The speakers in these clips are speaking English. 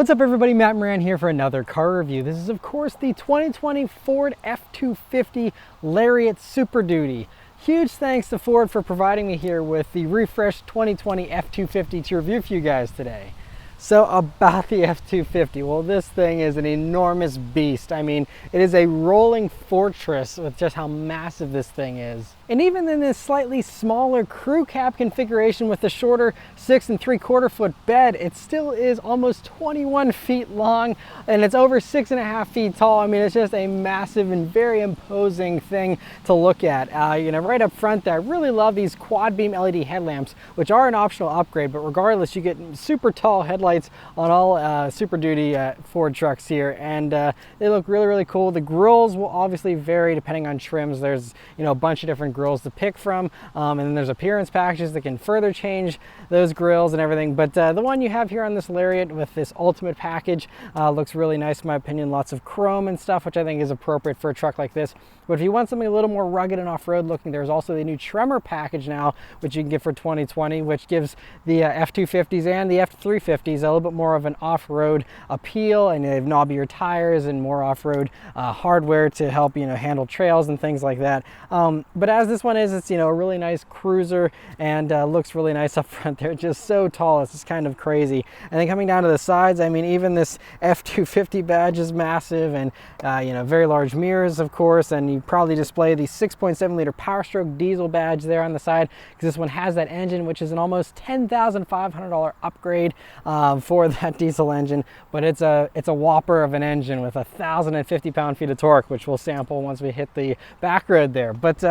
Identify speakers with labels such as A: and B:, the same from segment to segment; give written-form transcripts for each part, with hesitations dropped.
A: What's up everybody, Matt Moran here for another car review. This is of course the 2020 Ford F-250 Lariat Super Duty. Huge thanks to Ford for providing me here with the refreshed 2020 F-250 to review for you guys today. So about the F-250, well, this thing is an enormous beast. I mean, it is a rolling fortress with just how massive this thing is. And even in this slightly smaller crew cab configuration with the shorter 6 3/4 foot bed, it still is almost 21 feet long and it's over 6.5 feet tall. I mean, it's just a massive and very imposing thing to look at. You know, right up front there, I really love these quad beam LED headlamps, which are an optional upgrade, but regardless, you get super tall headlights on all Super Duty Ford trucks here, and they look really, really cool. The grills will obviously vary depending on trims. There's, you know, a bunch of different grills to pick from, and then there's appearance packages that can further change those grills and everything. But the one you have here on this Lariat with this ultimate package looks really nice in my opinion. Lots of chrome and stuff, which I think is appropriate for a truck like this. But if you want something a little more rugged and off-road looking, there's also the new Tremor package now, which you can get for 2020, which gives the F-250s and the F-350s a little bit more of an off-road appeal, and they have knobbier tires and more off-road hardware to help, you know, handle trails and things like that. But as this one is, it's, you know, a really nice cruiser and looks really nice up front. They're just so tall, it's just kind of crazy. And then coming down to the sides, I mean, even this F-250 badge is massive, and you know, very large mirrors, of course, and you probably display the 6.7 liter Power Stroke diesel badge there on the side, because this one has that engine, which is an almost $10,500 upgrade for that diesel engine. But it's a whopper of an engine with 1,050 pound-feet of torque, which we'll sample once we hit the back road there. But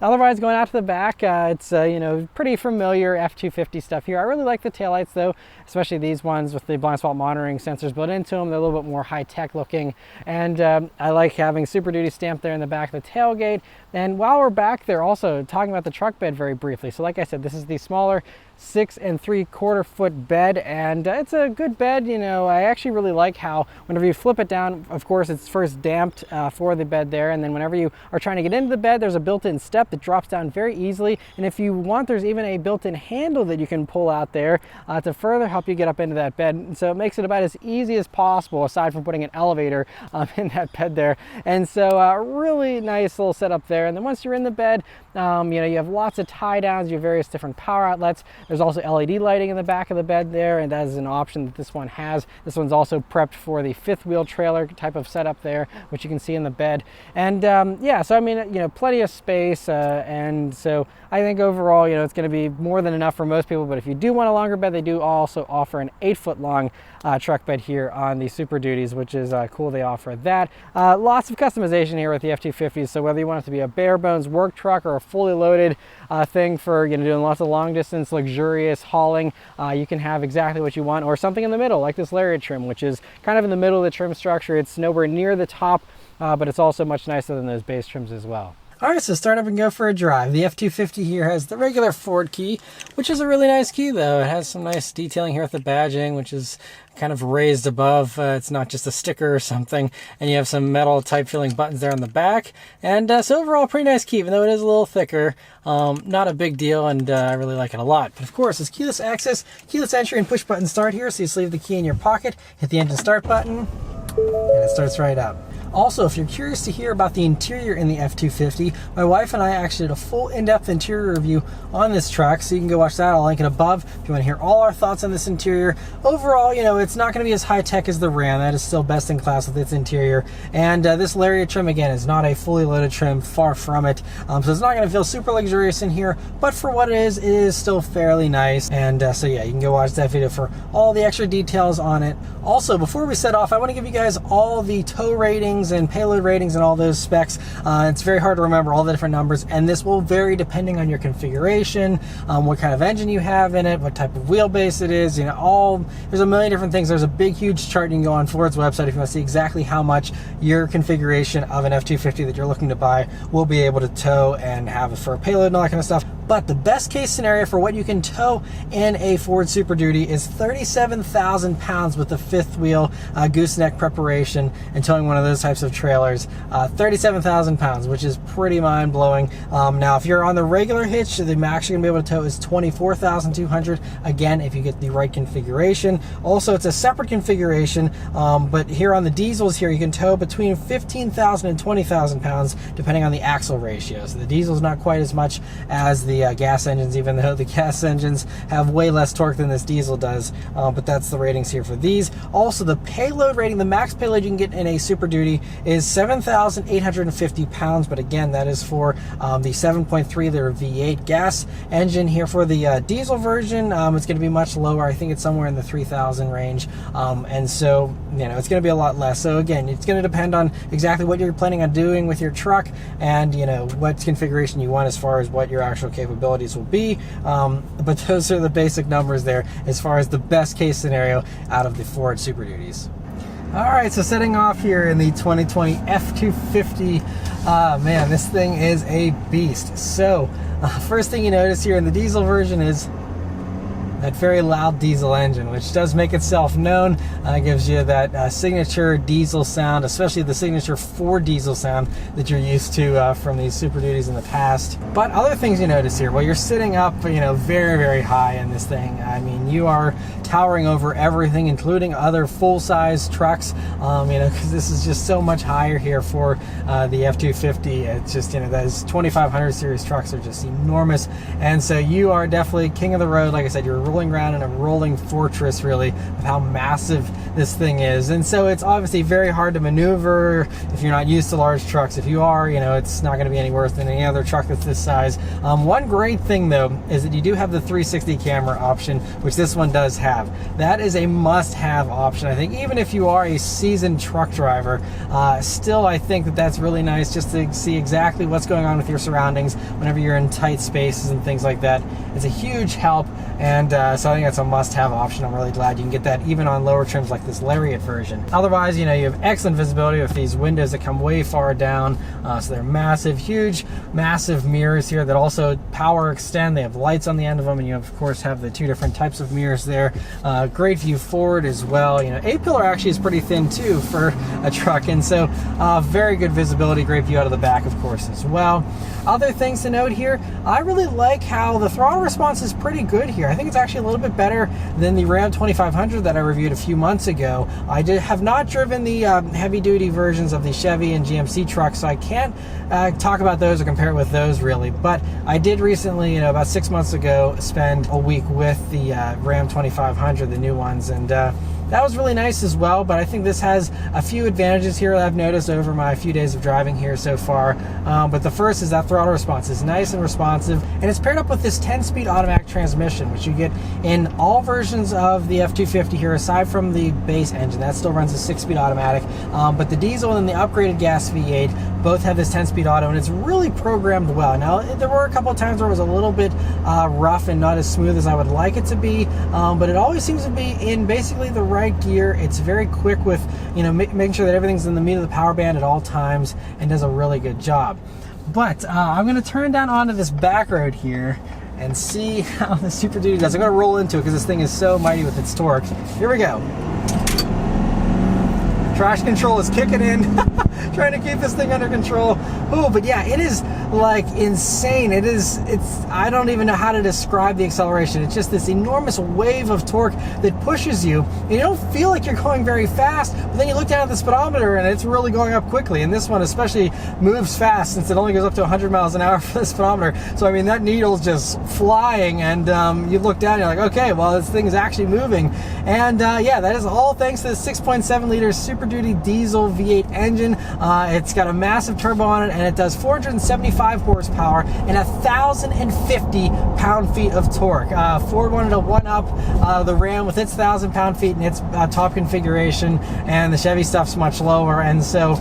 A: otherwise, going out to the back, it's you know, pretty familiar F-250 stuff here. I really like the taillights though, especially these ones with the blind spot monitoring sensors built into them. They're a little bit more high-tech looking, and I like having Super Duty stamped there in the back of the tailgate. And while we're back there, also talking about the truck bed very briefly. So like I said, this is the smaller 6 3/4 foot bed, and it's a good bed. You know, I actually really like how whenever you flip it down, of course, it's first damped for the bed there, and then whenever you are trying to get into the bed, there's a built-in step that drops down very easily. And if you want, there's even a built-in handle that you can pull out there to further help you get up into that bed. And so it makes it about as easy as possible, aside from putting an elevator in that bed there. And so really nice little setup there. And then once you're in the bed, you know, you have lots of tie downs, you have various different power outlets. There's also LED lighting in the back of the bed there, and that is an option that this one has. This one's also prepped for the fifth wheel trailer type of setup there, which you can see in the bed. And yeah, so I mean, you know, plenty of space, and so I think overall, you know, it's going to be more than enough for most people. But if you do want a longer bed, they do also offer an 8-foot long truck bed here on the Super Duties, which is cool. They offer that. Lots of customization here with the F-250s. So whether you want it to be a bare bones work truck or a fully loaded thing for, you know, doing lots of long distance luxurious hauling, you can have exactly what you want, or something in the middle like this Lariat trim, which is kind of in the middle of the trim structure. It's nowhere near the top, but it's also much nicer than those base trims as well. All right, so start up and go for a drive. The F-250 here has the regular Ford key, which is a really nice key though. It has some nice detailing here with the badging, which is kind of raised above. It's not just a sticker or something. And you have some metal type feeling buttons there on the back. And so overall, pretty nice key, even though it is a little thicker. Not a big deal, and I really like it a lot. But of course, it's keyless access, keyless entry, and push button start here. So you just leave the key in your pocket, hit the engine start button, and it starts right up. Also, if you're curious to hear about the interior in the F-250, my wife and I actually did a full in-depth interior review on this truck, so you can go watch that. I'll link it above if you want to hear all our thoughts on this interior. Overall, you know, it's not going to be as high-tech as the Ram. That is still best in class with its interior. And this Lariat trim, again, is not a fully loaded trim, far from it. So it's not going to feel super luxurious in here, but for what it is still fairly nice. And so yeah, you can go watch that video for all the extra details on it. Also, before we set off, I want to give you guys all the tow ratings and payload ratings and all those specs. It's very hard to remember all the different numbers, and this will vary depending on your configuration, what kind of engine you have in it, what type of wheelbase it is, you know, there's a million different things. There's a big huge chart you can go on Ford's website if you want to see exactly how much your configuration of an F-250 that you're looking to buy will be able to tow and have for a payload and all that kind of stuff. But the best case scenario for what you can tow in a Ford Super Duty is 37,000 pounds with the fifth wheel gooseneck preparation and towing one of those types of trailers. 37,000 pounds, which is pretty mind-blowing. Now, if you're on the regular hitch, the max you're gonna be able to tow is 24,200. Again, if you get the right configuration. Also, it's a separate configuration, but here on the diesels here, you can tow between 15,000 and 20,000 pounds, depending on the axle ratio. So the diesel's not quite as much as the gas engines, even though the gas engines have way less torque than this diesel does, but that's the ratings here for these. Also, the payload rating, the max payload you can get in a Super Duty is 7,850 pounds, but again, that is for the 7.3 liter V8 gas engine. Here for the diesel version, it's going to be much lower. I think it's somewhere in the 3,000 range, and so, you know, it's going to be a lot less. So again, it's going to depend on exactly what you're planning on doing with your truck and, you know, what configuration you want as far as what your actual capabilities will be, but those are the basic numbers there as far as the best case scenario out of the Ford Super Duties. All right, so setting off here in the 2020 F-250, man, this thing is a beast. So first thing you notice here in the diesel version is that very loud diesel engine, which does make itself known. Gives you that signature diesel sound, especially the signature Ford diesel sound that you're used to from these Super Duties in the past. But other things you notice here, well, you're sitting up, you know, very, very high in this thing. I mean, you are towering over everything, including other full-size trucks, you know, because this is just so much higher here for the F-250. It's just, you know, those 2500 series trucks are just enormous, and so you are definitely king of the road. Like I said, you're rolling around in a rolling fortress, really, with how massive this thing is. And so it's obviously very hard to maneuver if you're not used to large trucks. If you are, you know, it's not going to be any worse than any other truck that's this size. One great thing, though, is that you do have the 360 camera option, which this one does have. That is a must-have option. I think even if you are a seasoned truck driver, still I think that that's really nice, just to see exactly what's going on with your surroundings whenever you're in tight spaces and things like that. It's a huge help, and so I think that's a must-have option. I'm really glad you can get that even on lower trims like this Lariat version. Otherwise, you know, you have excellent visibility with these windows that come way far down, so they're massive, huge, massive mirrors here that also power extend. They have lights on the end of them, and you of course have the two different types of mirrors there. Great view forward as well. You know, A-pillar actually is pretty thin too for a truck, and so very good visibility, great view out of the back of course as well. Other things to note here, I really like how the throttle response is pretty good here. I think it's actually a little bit better than the Ram 2500 that I reviewed a few months ago. I have not driven the heavy-duty versions of the Chevy and GMC trucks, so I can't talk about those or compare it with those really. But I did recently, you know, about 6 months ago, spend a week with the Ram 2500, the new ones, and that was really nice as well. But I think this has a few advantages here that I've noticed over my few days of driving here so far. But the first is that throttle response is nice and responsive, and it's paired up with this 10-speed automatic transmission, which you get in all versions of the F-250 here, aside from the base engine. That still runs a 6-speed automatic, but the diesel and the upgraded gas V8 both have this 10-speed auto, and it's really programmed well. Now, there were a couple of times where it was a little bit rough and not as smooth as I would like it to be, but it always seems to be in basically the right gear. It's very quick with, you know, making sure that everything's in the meat of the power band at all times, and does a really good job. But I'm going to turn down onto this back road here and see how the Super Duty does. I'm going to roll into it because this thing is so mighty with its torque. Here we go. Traction control is kicking in, trying to keep this thing under control. Oh, but yeah, it is like insane. It's I don't even know how to describe the acceleration. It's just this enormous wave of torque that pushes you. And you don't feel like you're going very fast, but then you look down at the speedometer and it's really going up quickly. And this one especially moves fast, since it only goes up to 100 miles an hour for the speedometer. So I mean, that needle's just flying, and you look down and you're like, okay, well, this thing is actually moving. And yeah, that is all thanks to the 6.7 liter Super Duty diesel V8 engine. It's got a massive turbo on it, and it does 475 horsepower and 1,050 pound-feet of torque. Ford wanted to one-up the Ram with its 1,000 pound-feet and its top configuration, and the Chevy stuff's much lower, and so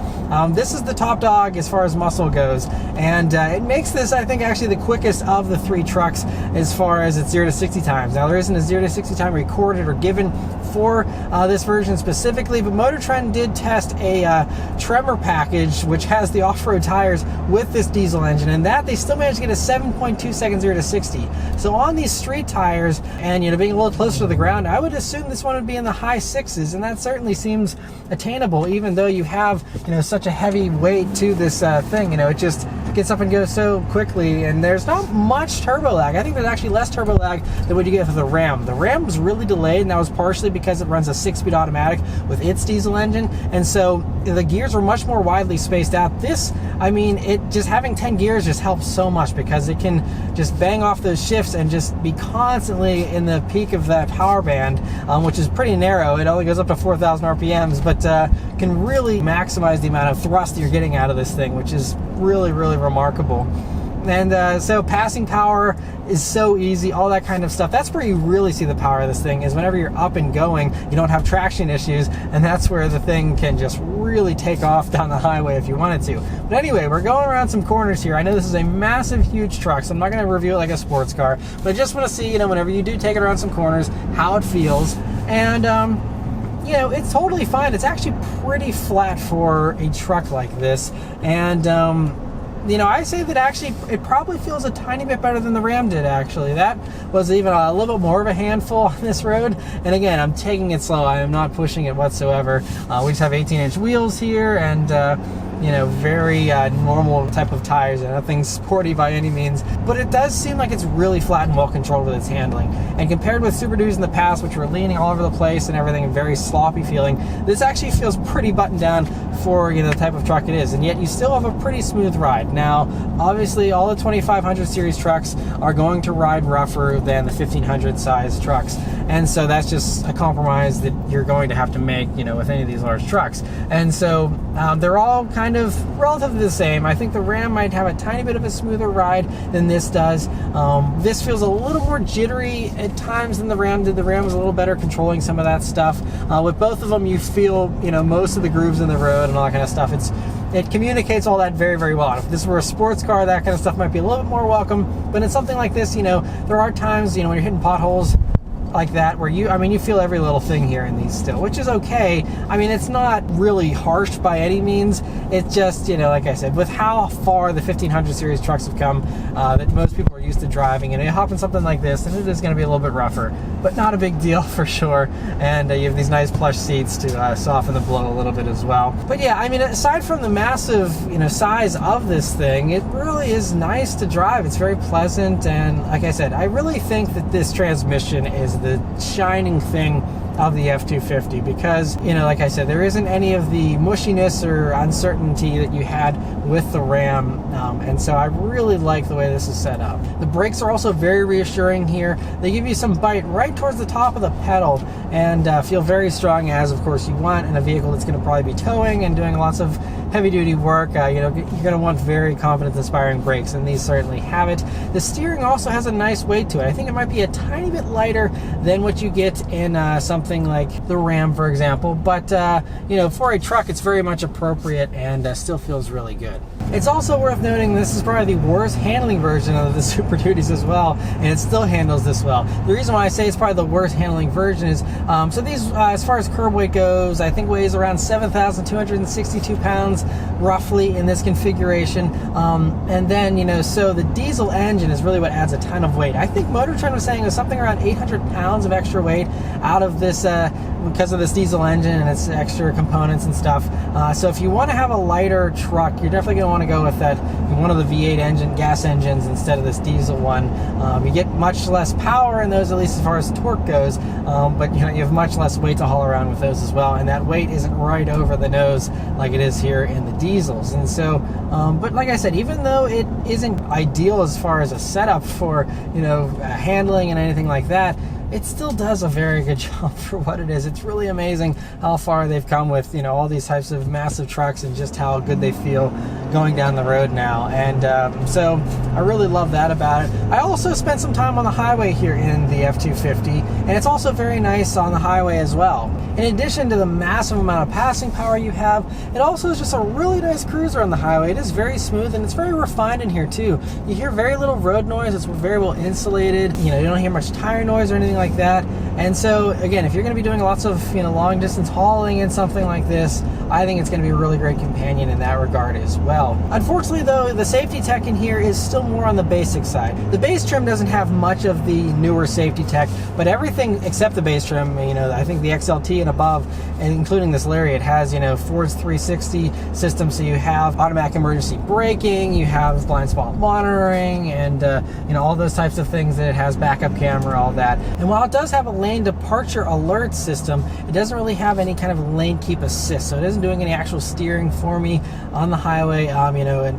A: this is the top dog as far as muscle goes, and it makes this, I think, actually the quickest of the three trucks as far as its 0 to 60 times. Now, there isn't a 0 to 60 time recorded or given for this version specifically, but Motor Trend did test a Tremor package, which has the off-road tires with this diesel engine, and that they still managed to get a 7.2 second 0 to 60. So on these street tires, and being a little closer to the ground, I would assume this one would be in the high 6s, and that certainly seems attainable, even though you have such a heavy weight to this thing. It just gets up and goes so quickly, and there's not much turbo lag. I think there's actually less turbo lag than what you get with the Ram. The Ram was really delayed, and that was partially because it runs a 6-speed automatic with its diesel engine, and so the gears were much more widely spaced out. This, it just having 10 gears just helps so much, because it can just bang off those shifts and just be constantly in the peak of that power band, which is pretty narrow. It only goes up to 4,000 RPMs, but can really maximize the amount of thrust that you're getting out of this thing, which is really, really remarkable. And so passing power is so easy, all that kind of stuff. That's where you really see the power of this thing, is whenever you're up and going, you don't have traction issues, and that's where the thing can just really take off down the highway if you wanted to. But anyway, we're going around some corners here. I know this is a massive, huge truck, so I'm not going to review it like a sports car, but I just want to see, whenever you do take it around some corners, how it feels. And it's totally fine. It's actually pretty flat for a truck like this, and I say that actually it probably feels a tiny bit better than the Ram did, actually. That was even a little bit more of a handful on this road. And again, I'm taking it slow. I am not pushing it whatsoever. We just have 18-inch wheels here, and very normal type of tires, and nothing sporty by any means, but it does seem like it's really flat and well controlled with its handling. And compared with Super Duties in the past, which were leaning all over the place and everything, and very sloppy feeling, this actually feels pretty buttoned down for the type of truck it is, and yet you still have a pretty smooth ride. Now, obviously, all the 2500 series trucks are going to ride rougher than the 1500 size trucks, and so that's just a compromise that you're going to have to make, with any of these large trucks. And so they're all kind of relatively the same. I think the Ram might have a tiny bit of a smoother ride than this does. This feels a little more jittery at times than the Ram did. The Ram was a little better controlling some of that stuff. With both of them, you feel most of the grooves in the road and all that kind of stuff. It communicates all that very, very well. If this were a sports car, that kind of stuff might be a little bit more welcome, but in something like this, there are times, when you're hitting potholes like that, where you feel every little thing here in these still, which is okay. It's not really harsh by any means. It's just, like I said, with how far the 1500 series trucks have come, that most people are used to driving, and you hop in something like this, and it is going to be a little bit rougher, but not a big deal for sure. And you have these nice plush seats to soften the blow a little bit as well. But yeah, aside from the massive, size of this thing, it really is nice to drive. It's very pleasant, and like I said, I really think that this transmission is the shining thing of the F-250, because like I said, there isn't any of the mushiness or uncertainty that you had with the Ram, and so I really like the way this is set up. The brakes are also very reassuring here. They give you some bite right towards the top of the pedal, and feel very strong, as of course you want in a vehicle that's going to probably be towing and doing lots of heavy duty work. You're going to want very confidence inspiring brakes, and these certainly have it. The steering also has a nice weight to it. I think it might be a tiny bit lighter than what you get in something like the Ram, for example, but for a truck, it's very much appropriate, and still feels really good. It's also worth noting this is probably the worst handling version of the Super Duties as well, and it still handles this well. The reason why I say it's probably the worst handling version is, so these, as far as curb weight goes, I think weighs around 7,262 pounds roughly in this configuration, and then, so the diesel engine is really what adds a ton of weight. I think Motor Trend was saying it was something around 800 pounds of extra weight out of this, because of this diesel engine and its extra components and stuff. So if you want to have a lighter truck, you're definitely going to want to go with that, one of the V8 engine gas engines instead of this diesel one. You get much less power in those, at least as far as torque goes, but you have much less weight to haul around with those as well, and that weight isn't right over the nose like it is here in the diesels. And so, but like I said, even though it isn't ideal as far as a setup for handling and anything like that, it still does a very good job for what it is. It's really amazing how far they've come with all these types of massive trucks, and just how good they feel going down the road now. And so I really love that about it. I also spent some time on the highway here in the F-250, and it's also very nice on the highway as well. In addition to the massive amount of passing power you have, it also is just a really nice cruiser on the highway. It is very smooth and it's very refined in here too. You hear very little road noise. It's very well insulated. You don't hear much tire noise or anything like that. And so again, if you're going to be doing lots of long distance hauling in something like this, I think it's going to be a really great companion in that regard as well. Unfortunately though, the safety tech in here is still more on the basic side. The base trim doesn't have much of the newer safety tech, but everything except the base trim, I think the XLT and above, and including this Lariat, has Ford's 360 system. So you have automatic emergency braking, you have blind spot monitoring, and all those types of things that it has, backup camera, all that. And while it does have a lane departure alert system, it doesn't really have any kind of lane keep assist. So it isn't doing any actual steering for me on the highway,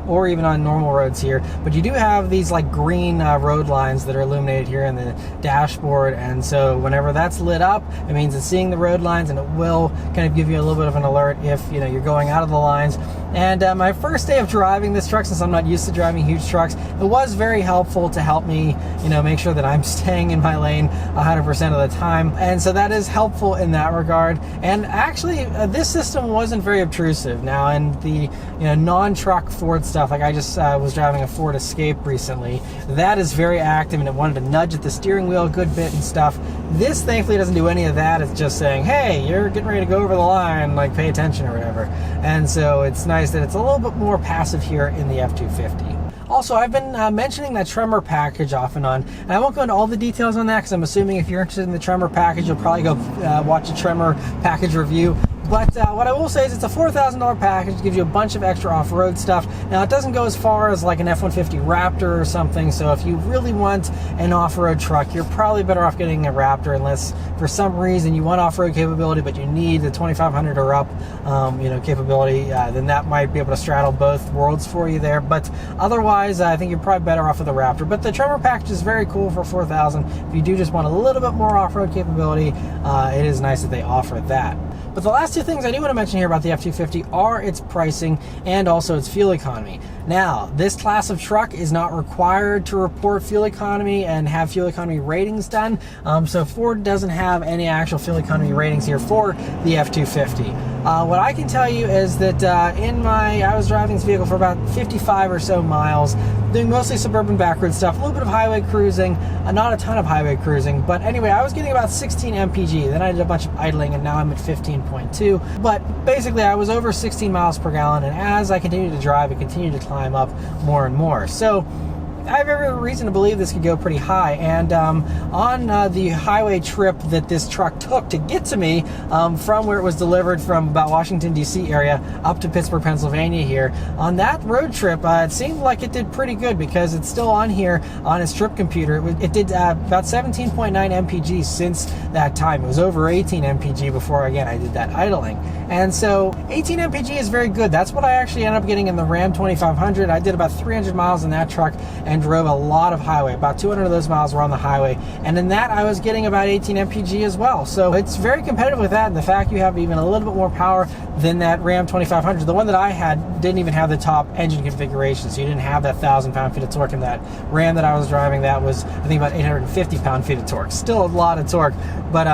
A: or even on normal roads here. But you do have these like green road lines that are illuminated here in the dashboard, and so whenever that's lit up, it means it's seeing the road lines, and it will kind of give you a little bit of an alert if you're going out of the lines. And my first day of driving this truck, since I'm not used to driving huge trucks, it was very helpful to help me make sure that I'm staying in my lane 100% of the time. And so that is helpful in that regard. And actually this system wasn't very obtrusive. Now in the non-truck Ford stuff, like I just was driving a Ford Escape recently, that is very active and it wanted to nudge at the steering wheel a good bit and stuff. This thankfully doesn't do any of that. It's just saying, hey, you're getting ready to go over the line, like pay attention or whatever. And so it's nice that it's a little bit more passive here in the F-250. Also, I've been mentioning that Tremor package off and on, and I won't go into all the details on that because I'm assuming if you're interested in the Tremor package, you'll probably go watch a Tremor package review. But what I will say is it's a $4,000 package. It gives you a bunch of extra off-road stuff. Now, it doesn't go as far as like an F-150 Raptor or something, so if you really want an off-road truck, you're probably better off getting a Raptor, unless for some reason you want off-road capability, but you need the 2500 or up capability, then that might be able to straddle both worlds for you there. But otherwise, I think you're probably better off with the Raptor. But the Tremor package is very cool for $4,000. If you do just want a little bit more off-road capability, it is nice that they offer that. But the last two things I do want to mention here about the F-250 are its pricing and also its fuel economy. Now, this class of truck is not required to report fuel economy and have fuel economy ratings done. So Ford doesn't have any actual fuel economy ratings here for the F-250. What I can tell you is that I was driving this vehicle for about 55 or so miles, doing mostly suburban backroad stuff, a little bit of highway cruising, not a ton of highway cruising, but anyway, I was getting about 16 mpg. Then I did a bunch of idling, and now I'm at 15.2. But basically, I was over 16 miles per gallon, and as I continued to drive, it continued to climb up more and more. So I have every reason to believe this could go pretty high. And on the highway trip that this truck took to get to me from where it was delivered from about Washington, D.C. area up to Pittsburgh, Pennsylvania here, on that road trip, it seemed like it did pretty good because it's still on here on its trip computer. It did about 17.9 mpg since that time. It was over 18 mpg before, again, I did that idling. And so 18 mpg is very good. That's what I actually ended up getting in the Ram 2500. I did about 300 miles in that truck and drove a lot of highway. About 200 of those miles were on the highway, and in that I was getting about 18 mpg as well. So it's very competitive with that, and the fact you have even a little bit more power than that Ram 2500. The one that I had didn't even have the top engine configuration, so you didn't have that 1,000 pound-feet of torque. In that Ram that I was driving, that was, I think, about 850 pound-feet of torque. Still a lot of torque, but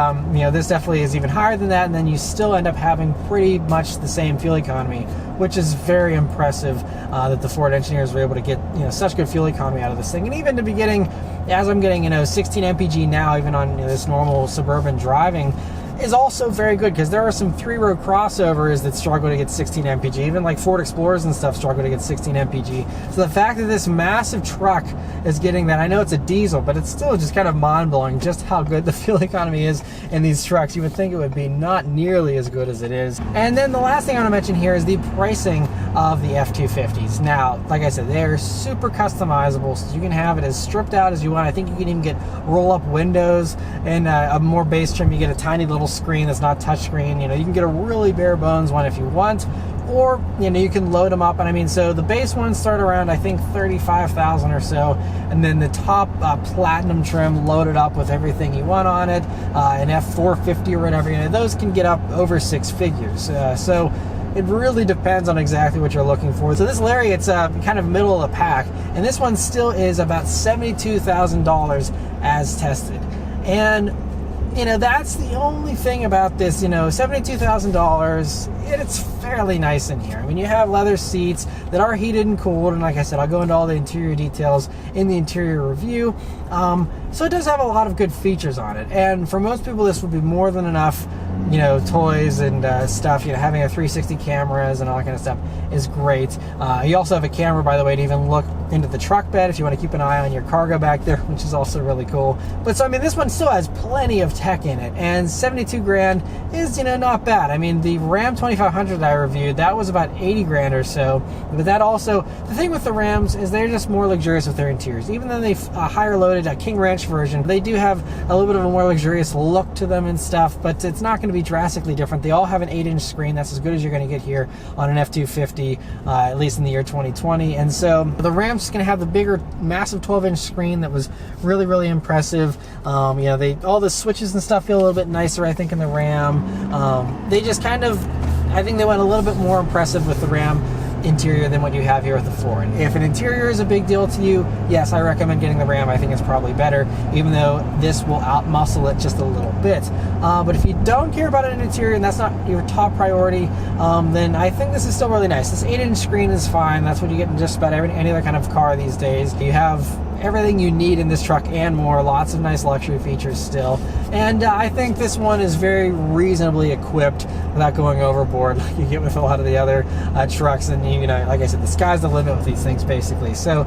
A: this definitely is even higher than that, and then you still end up having pretty much the same fuel economy, which is very impressive that the Ford engineers were able to get such good fuel economy out of this thing. And even to be getting, as I'm getting 16 mpg now, even on this normal suburban driving, is also very good, because there are some three-row crossovers that struggle to get 16 mpg. Even like Ford Explorers and stuff struggle to get 16 mpg. So the fact that this massive truck is getting that, I know it's a diesel, but it's still just kind of mind-blowing just how good the fuel economy is in these trucks. You would think it would be not nearly as good as it is. And then the last thing I want to mention here is the pricing of the F-250s. Now, like I said, they're super customizable, so you can have it as stripped out as you want. I think you can even get roll-up windows, and a more base trim, you get a tiny little screen that's not touchscreen. You can get a really bare bones one if you want, or you can load them up. And I mean, so the base ones start around, I think, 35,000 or so, and then the top platinum trim loaded up with everything you want on it, an F-450 or whatever, those can get up over six figures. So it really depends on exactly what you're looking for. So this Lariat's kind of middle of the pack, and this one still is about $72,000 as tested. And you know, that's the only thing about this, you know, $72,000, it's fairly nice in here. I mean, you have leather seats that are heated and cooled, and like I said, I'll go into all the interior details in the interior review. So it does have a lot of good features on it, and for most people this would be more than enough. You know, toys and stuff, you know, having a 360 cameras and all that kind of stuff is great. You also have a camera, by the way, to even look into the truck bed if you want to keep an eye on your cargo back there, which is also really cool. But so, I mean, this one still has plenty of tech in it, and 72 grand is, you know, not bad. I mean, the Ram 2500 that I reviewed, that was about 80 grand or so. But that also, the thing with the Rams is they're just more luxurious with their interiors. Even though they've higher loaded a King Ranch version, they do have a little bit of a more luxurious look to them and stuff, but it's not going to be drastically different. They all have an 8-inch screen. That's as good as you're going to get here on an F-250, at least in the year 2020. And so the Ram's just going to have the bigger, massive 12-inch screen that was really, really impressive. You know, all the switches and stuff feel a little bit nicer, I think, in the Ram. They just kind of, I think they went a little bit more impressive with the Ram interior than what you have here with the Ford. If an interior is a big deal to you, yes, I recommend getting the Ram. I think it's probably better, even though this will out-muscle it just a little bit. But if you don't care about an interior and that's not your top priority, then I think this is still really nice. This 8-inch screen is fine. That's what you get in just about any other kind of car these days. You have everything you need in this truck and more. Lots of nice luxury features still. And I think this one is very reasonably equipped without going overboard like you get with a lot of the other trucks. And, you know, like I said, the sky's the limit with these things, basically. So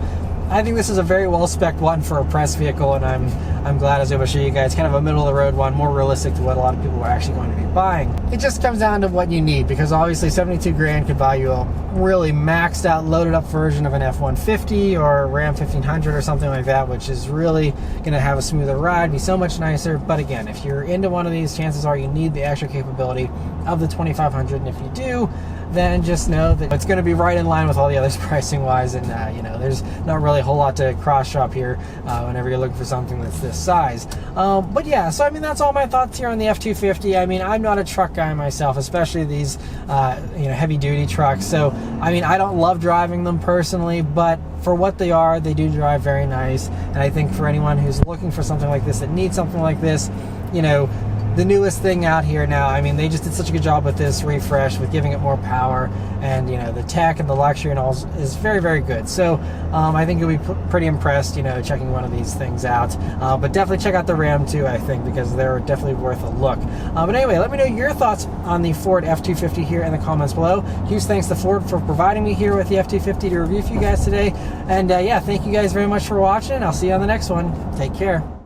A: I think this is a very well-spec'd one for a press vehicle, and I'm glad I was able to show you guys kind of a middle-of-the-road one, more realistic to what a lot of people are actually going to be buying. It just comes down to what you need, because obviously 72 grand could buy you a really maxed out, loaded up version of an F-150 or Ram 1500 or something like that, which is really going to have a smoother ride, be so much nicer. But again, if you're into one of these, chances are you need the extra capability of the 2500, and if you do, then just know that it's going to be right in line with all the others pricing wise, and you know, there's not really a whole lot to cross shop here whenever you're looking for something that's this size. But yeah, so I mean, that's all my thoughts here on the F-250. I mean, I'm not a truck guy myself, especially these you know, heavy duty trucks. So I mean, I don't love driving them personally, but for what they are, they do drive very nice. And I think for anyone who's looking for something like this, that needs something like this, you know, the newest thing out here now, I mean, they just did such a good job with this refresh, with giving it more power, and you know, the tech and the luxury and all is very, very good. So I think you'll be pretty impressed, you know, checking one of these things out. But definitely check out the Ram too, I think, because they're definitely worth a look. But anyway, let me know your thoughts on the Ford F-250 here in the comments below. Huge thanks to Ford for providing me here with the F-250 to review for you guys today. And yeah, thank you guys very much for watching. I'll see you on the next one. Take care.